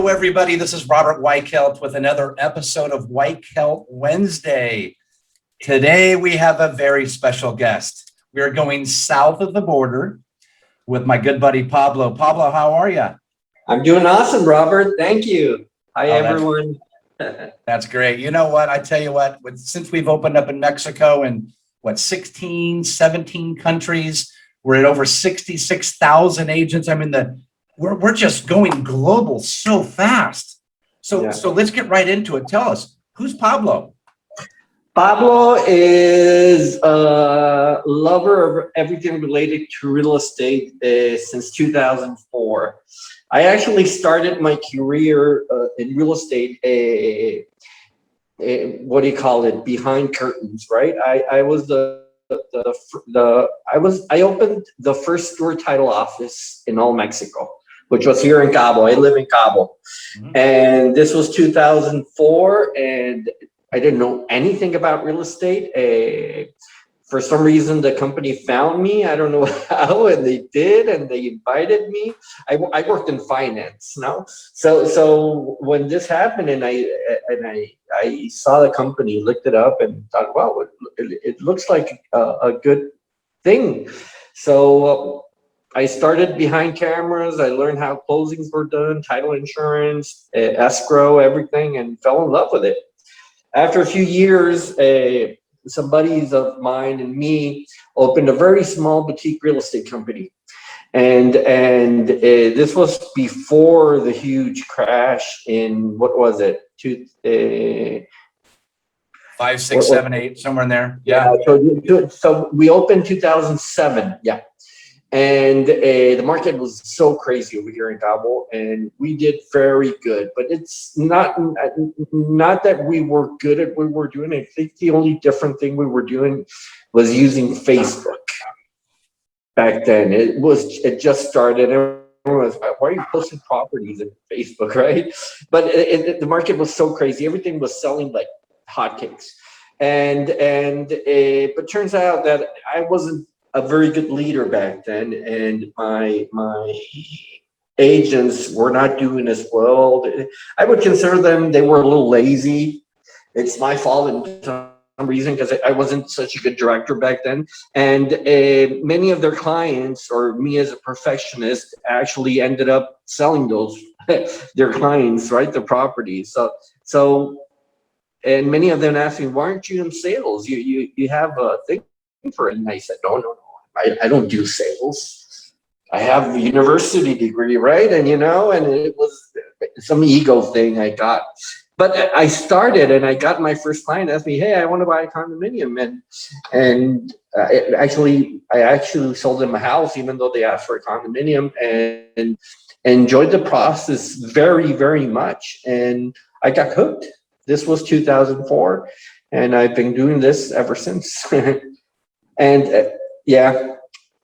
Hello, everybody. This is Robert Weichelt with another episode of Weichelt Wednesday. Today, we have a very special guest. We are going south of the border with my good buddy, Pablo. Pablo, how are you? I'm doing awesome, Robert. Thank you. Hi, everyone. That's great. You know what? I tell you what, since we've opened up in Mexico and 16, 17 countries, we're at over 66,000 agents. I mean, we're just going global so fast. So let's get right into it. Tell us, who's Pablo? Pablo is a lover of everything related to real estate since 2004. I actually started my career in real estate, what do you call it, behind curtains, right? I opened the first store title office in all Mexico, which was here in Cabo. I live in Cabo. Mm-hmm. And this was 2004, and I didn't know anything about real estate. For some reason, the company found me. I don't know how, and they did, and they invited me. I worked in finance, no? So when this happened, and I saw the company, looked it up, and thought, wow, it looks like a good thing. So I started behind cameras. I learned how closings were done, title insurance, escrow, everything, and fell in love with it. After a few years, some buddies of mine and me opened a very small boutique real estate company. And this was before the huge crash in, what was it? 5, 6, 7, 8, somewhere in there. Yeah. So we opened 2007. Yeah. And the market was so crazy over here in Cabo, and we did very good. But it's not that we were good at what we were doing. I think the only different thing we were doing was using Facebook. Back then, it just started. Everyone was like, why are you posting properties in Facebook, right? But the market was so crazy. Everything was selling like hotcakes. But turns out that I wasn't a very good leader back then, and my agents were not doing as well. I would consider them, they were a little lazy. It's my fault in some reason, because I wasn't such a good director back then. And many of their clients, or me as a perfectionist, actually ended up selling those their clients, right, the properties. So and many of them asked me, why aren't you in sales? You have a thing for it. And I said, no, I don't do sales. I have a university degree, right? And and it was some ego thing I got. But I started, and I got my first client asked me, hey, I want to buy a condominium. And I actually sold them a house, even though they asked for a condominium, and enjoyed the process very, very much. And I got hooked. This was 2004, and I've been doing this ever since. And yeah.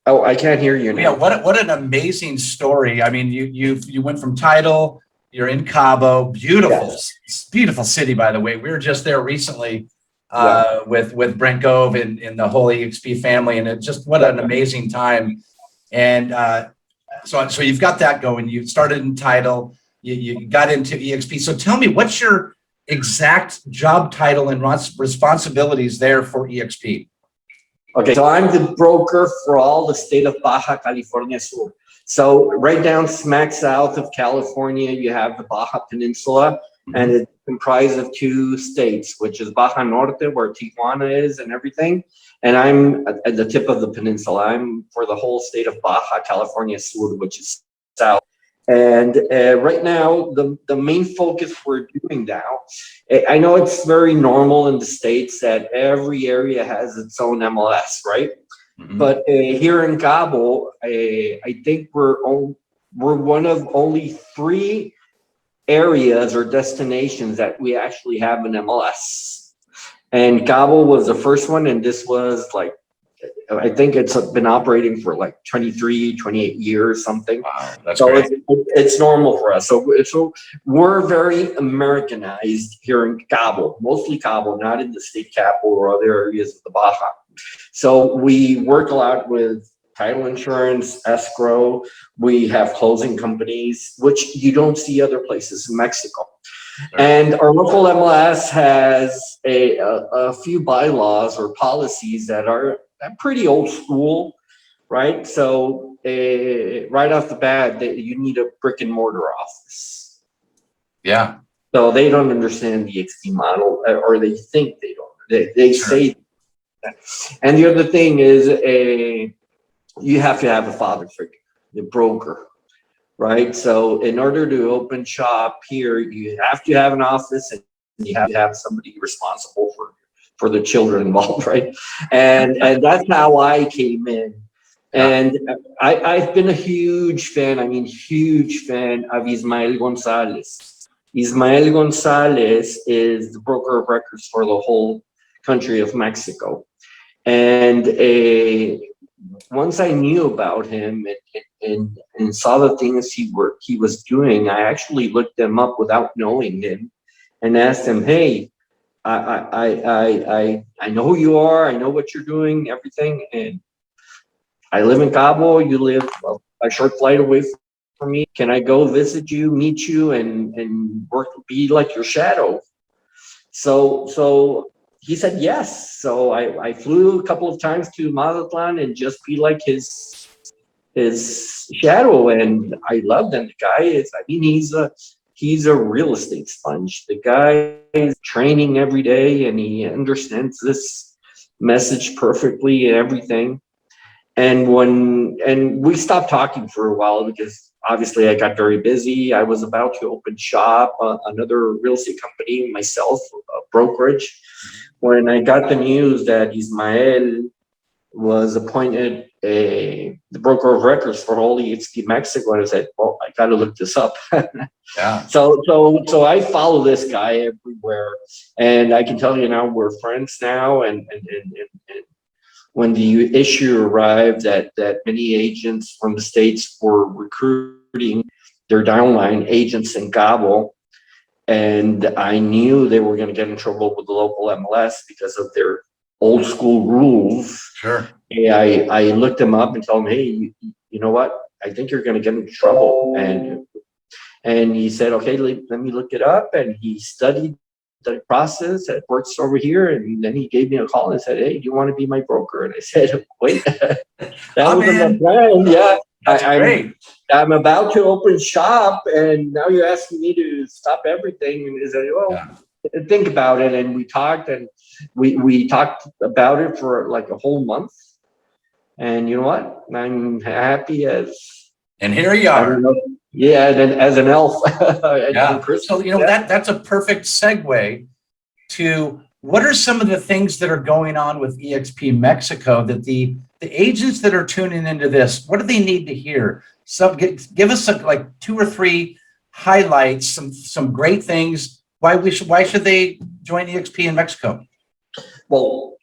Oh, I can't hear you now. Yeah, what an amazing story. I mean, you went from title, you're in Cabo, beautiful, beautiful city, by the way. We were just there recently with Brent Gove and the whole EXP family, and it just, what an amazing time. And so you've got that going. You started in title, you got into EXP. So tell me, what's your exact job title and responsibilities there for EXP? Okay, so I'm the broker for all the state of Baja California Sur. So right down smack south of California, you have the Baja Peninsula, and it's comprised of 2 states, which is Baja Norte, where Tijuana is and everything. And I'm at the tip of the peninsula. I'm for the whole state of Baja California Sur, which is south. And right now, the main focus we're doing now, I know it's very normal in the States that every area has its own MLS, right? Mm-hmm. But here in Cabo, I think we're one of only 3 areas or destinations that we actually have an MLS. And Cabo was the first one, and this was like, I think it's been operating for like 23, 28 years, something. Wow, that's great. It's normal for us. So we're very Americanized here in Cabo, mostly Cabo, not in the state capital or other areas of the Baja. So we work a lot with title insurance, escrow. We have closing companies, which you don't see other places in Mexico. Sure. And our local MLS has a few bylaws or policies that are pretty old school, right? So right off the bat, you need a brick and mortar office. Yeah. So they don't understand the XP model, or they think they don't. They Sure. say that. And the other thing is you have to have a father figure, the broker, right? So in order to open shop here, you have to have an office and you have to have somebody responsible for the children involved, right? And that's how I came in. And I've been a huge fan, huge fan of Ismael Gonzalez. Ismael Gonzalez is the broker of records for the whole country of Mexico. And once I knew about him and saw the things he was doing, I actually looked him up without knowing him and asked him, hey, I know who you are, I know what you're doing, everything, and I live in Cabo, you live a short flight away from me. Can I go visit you, meet you, and work, be like your shadow? So he said yes. So I flew a couple of times to Mazatlan and just be like his shadow, and I loved him. The guy is, he's a real estate sponge. The guy is training every day, and he understands this message perfectly and everything. And we stopped talking for a while because obviously I got very busy. I was about to open shop, another real estate company myself, a brokerage. When I got the news that Ismael was appointed the broker of records for all the XP Mexico, and I said, well, I got to look this up. Yeah. So I follow this guy everywhere, and I can tell you now we're friends now, and when the issue arrived that many agents from the States were recruiting their downline agents in Cabo, and I knew they were going to get in trouble with the local MLS because of their old school rules. Sure. I looked them up and told him, hey, you know what? I think you're going to get into trouble. And he said, okay, let me look it up. And he studied the process that works over here, and then he gave me a call and said, hey, do you want to be my broker? And I said, wait, that wasn't my plan. Yeah, Great. I'm about to open shop, and now you're asking me to stop everything. And he said, well, think about it. And we talked, and we talked about it for like a whole month. And you know what? I'm happy as. And here you are. I don't know. Yeah, then as an elf. Yeah. So, that's a perfect segue to what are some of the things that are going on with EXP Mexico that the agents that are tuning into this, what do they need to hear? So give us like 2 or 3 highlights, some great things. Why should they join EXP in Mexico? Well,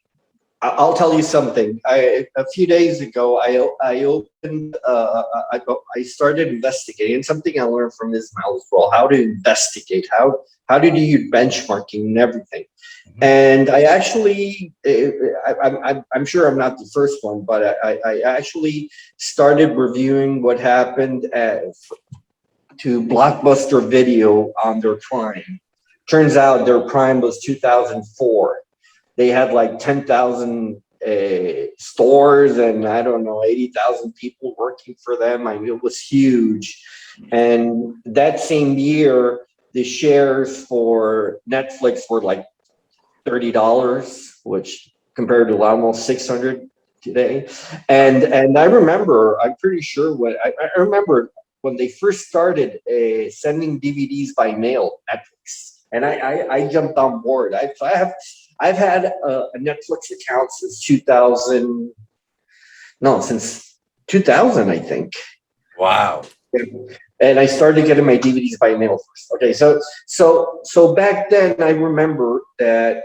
I'll tell you something. A few days ago, I opened. I started investigating something I learned from Ismael as well. How to investigate? How to do your benchmarking and everything. Mm-hmm. And I actually, I'm sure I'm not the first one, but I actually started reviewing what happened to Blockbuster Video on their prime. Turns out their prime was 2004. They had like 10,000 stores and I don't know, 80,000 people working for them. I mean, it was huge. And that same year, the shares for Netflix were like $30, which compared to almost 600 today. And I remember, I'm pretty sure I remember when they first started sending DVDs by mail, Netflix, and I jumped on board. I've had a Netflix account since 2000, I think. Wow. And I started getting my DVDs by mail first. Okay, so back then I remember that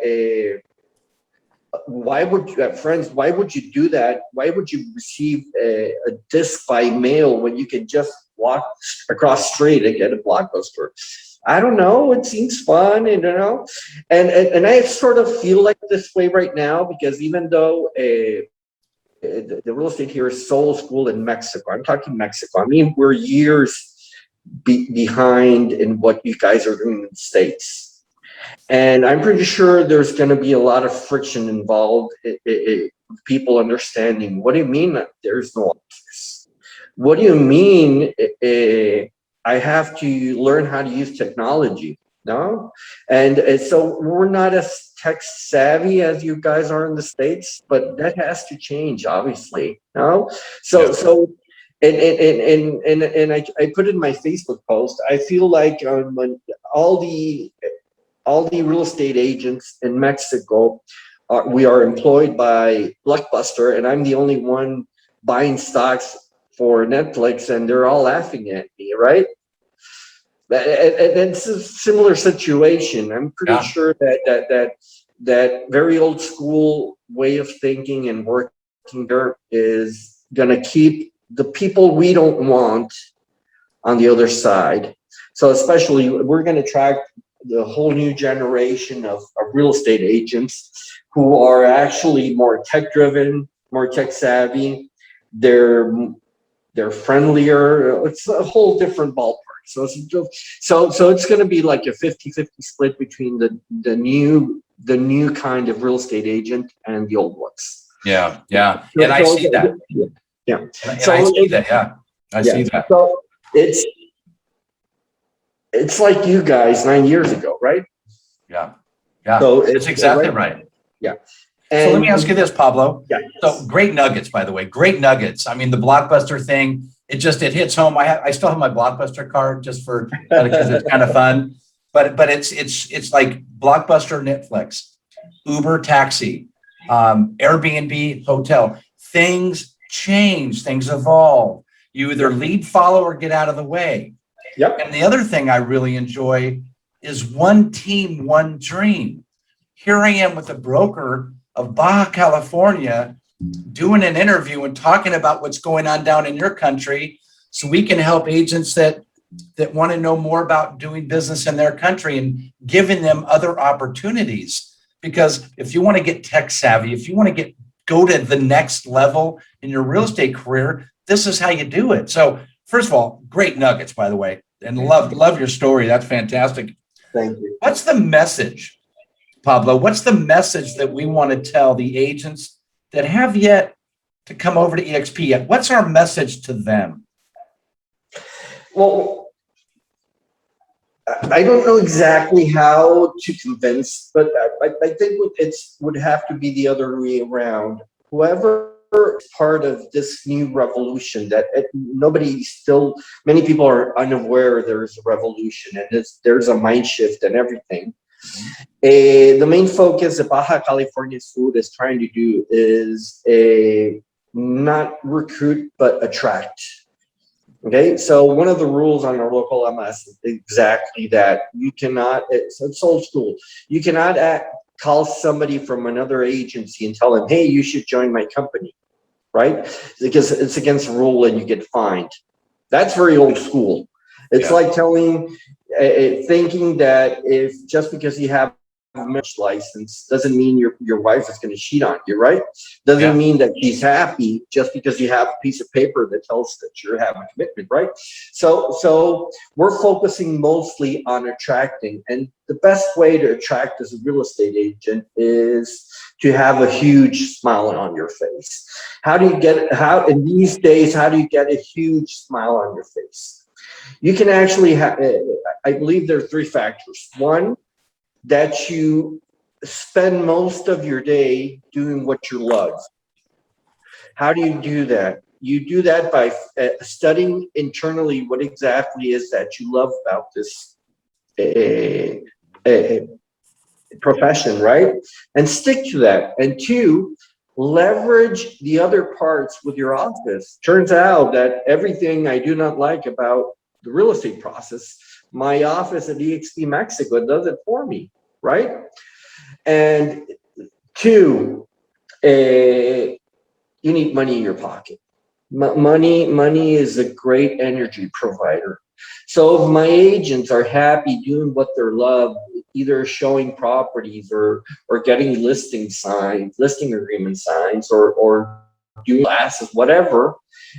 why would you do that? Why would you receive a disc by mail when you can just walk across the street and get a Blockbuster? I don't know. It seems fun, and and I sort of feel like this way right now because even though the real estate here is soul school in Mexico. I'm talking Mexico. I mean, we're years behind in what you guys are doing in the States. And I'm pretty sure there's going to be a lot of friction involved, people understanding, what do you mean that there's no office? What do you mean I have to learn how to use technology? No? And so we're not as tech savvy as you guys are in the States, but that has to change, obviously. No? So and I put in my Facebook post, I feel like when all the real estate agents in Mexico, we are employed by Blockbuster, and I'm the only one buying stocks for Netflix, and they're all laughing at me, right? And it's a similar situation. I'm pretty sure that very old school way of thinking and working there is going to keep the people we don't want on the other side. So especially, we're going to attract the whole new generation of real estate agents who are actually more tech driven, more tech savvy. They're friendlier. It's a whole different ballpark. So it's going to be like a 50-50 split between the new kind of real estate agent and the old ones. Yeah. And I see that. Yeah. And I see that. Yeah. I see that. So it's like you guys 9 years ago, right? Yeah. So it's exactly right. Yeah. And so let me ask you this, Pablo. Yeah. So great nuggets, by the way, great nuggets. I mean, the Blockbuster thing, it hits home. I still have my Blockbuster card just for, because it's kind of fun, but it's like Blockbuster, Netflix, Uber, taxi, Airbnb, hotel. Things change, things evolve. You either lead, follow, or get out of the way. Yep. And the other thing I really enjoy is one team, one dream. Here I am with a broker of Baja California doing an interview and talking about what's going on down in your country, so we can help agents that want to know more about doing business in their country and giving them other opportunities. Because if you want to get tech savvy, if you want to go to the next level in your real estate career, this is how you do it. So first of all, great nuggets, by the way, and love your story. That's fantastic. Thank you. What's the message, Pablo? What's the message that we want to tell the agents that have yet to come over to EXP yet? What's our message to them? Well, I don't know exactly how to convince, but I think it would have to be the other way around. Whoever is part of this new revolution that many people are unaware there's a revolution and there's a mind shift and everything. The main focus that Baja California Food is trying to do is not recruit, but attract. Okay, so one of the rules on our local MLS is exactly that. You cannot, it's old school. You cannot call somebody from another agency and tell them, hey, you should join my company, right? Because it's against the rule and you get fined. That's very old school. It's like thinking that just because you have a marriage license doesn't mean your wife is going to cheat on you, right? Doesn't mean that she's happy just because you have a piece of paper that tells that you're having a commitment, right? So we're focusing mostly on attracting, and the best way to attract as a real estate agent is to have a huge smile on your face. In these days, how do you get a huge smile on your face? You can actually I believe there are three factors. One, that you spend most of your day doing what you love. How do you do that? You do that by studying internally what exactly is that you love about this profession, right? And stick to that. And two, leverage the other parts with your office. Turns out that everything I do not like about the real estate process, my office at EXP Mexico does it for me, right? And two, you need money in your pocket. Money is a great energy provider. So if my agents are happy doing what they love, either showing properties or getting listing agreement signs or doing classes, whatever.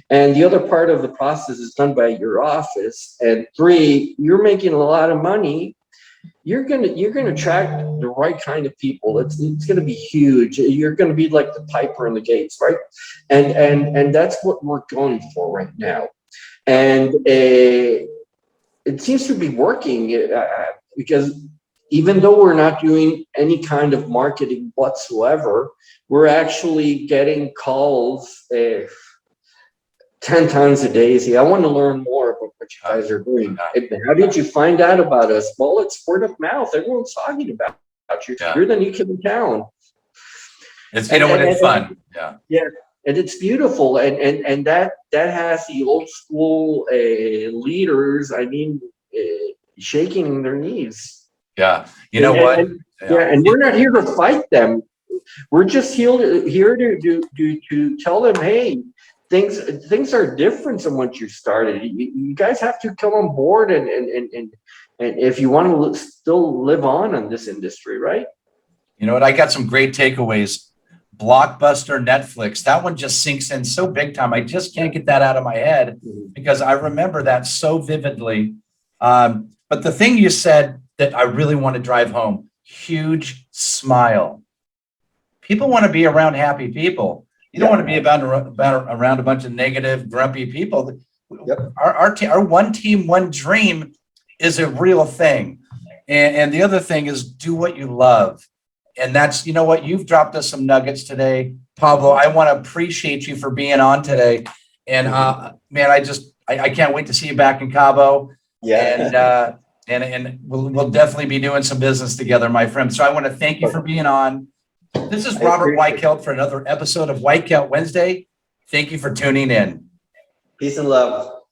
And the other part of the process is done by your office. And 3, you're making a lot of money. You're gonna attract the right kind of people. It's gonna be huge. You're gonna be like the piper in the gates, right? And that's what we're going for right now. And it seems to be working because even though we're not doing any kind of marketing whatsoever, we're actually getting calls 10 times a day. See, I want to learn more about what you guys are doing. How did you find out about us? Well, it's word of mouth. Everyone's talking about you. Yeah. You're the new kid in town. It's, you know what, it's fun. Yeah. Yeah. And it's beautiful. And that has the old school leaders, I mean, shaking their knees. Yeah. You know what? And we're not here to fight them. We're just here to tell them, hey, things are different than what you started. You guys have to come on board and if you want to still live on in this industry, right? You know what? I got some great takeaways. Blockbuster, Netflix, that one just sinks in so big time. I just can't get that out of my head because I remember that so vividly. But the thing you said that I really want to drive home, huge smile. People want to be around happy people. You don't want to be around a bunch of negative, grumpy people. Yep. Our one team, one dream is a real thing. And the other thing is do what you love. And that's, you know what, you've dropped us some nuggets today, Pablo. I want to appreciate you for being on today. And man, I can't wait to see you back in Cabo. Yeah. And we'll definitely be doing some business together, my friend. So I want to thank you for being on. This is Robert Weichelt for another episode of Weichelt Wednesday. Thank you for tuning in. Peace and love.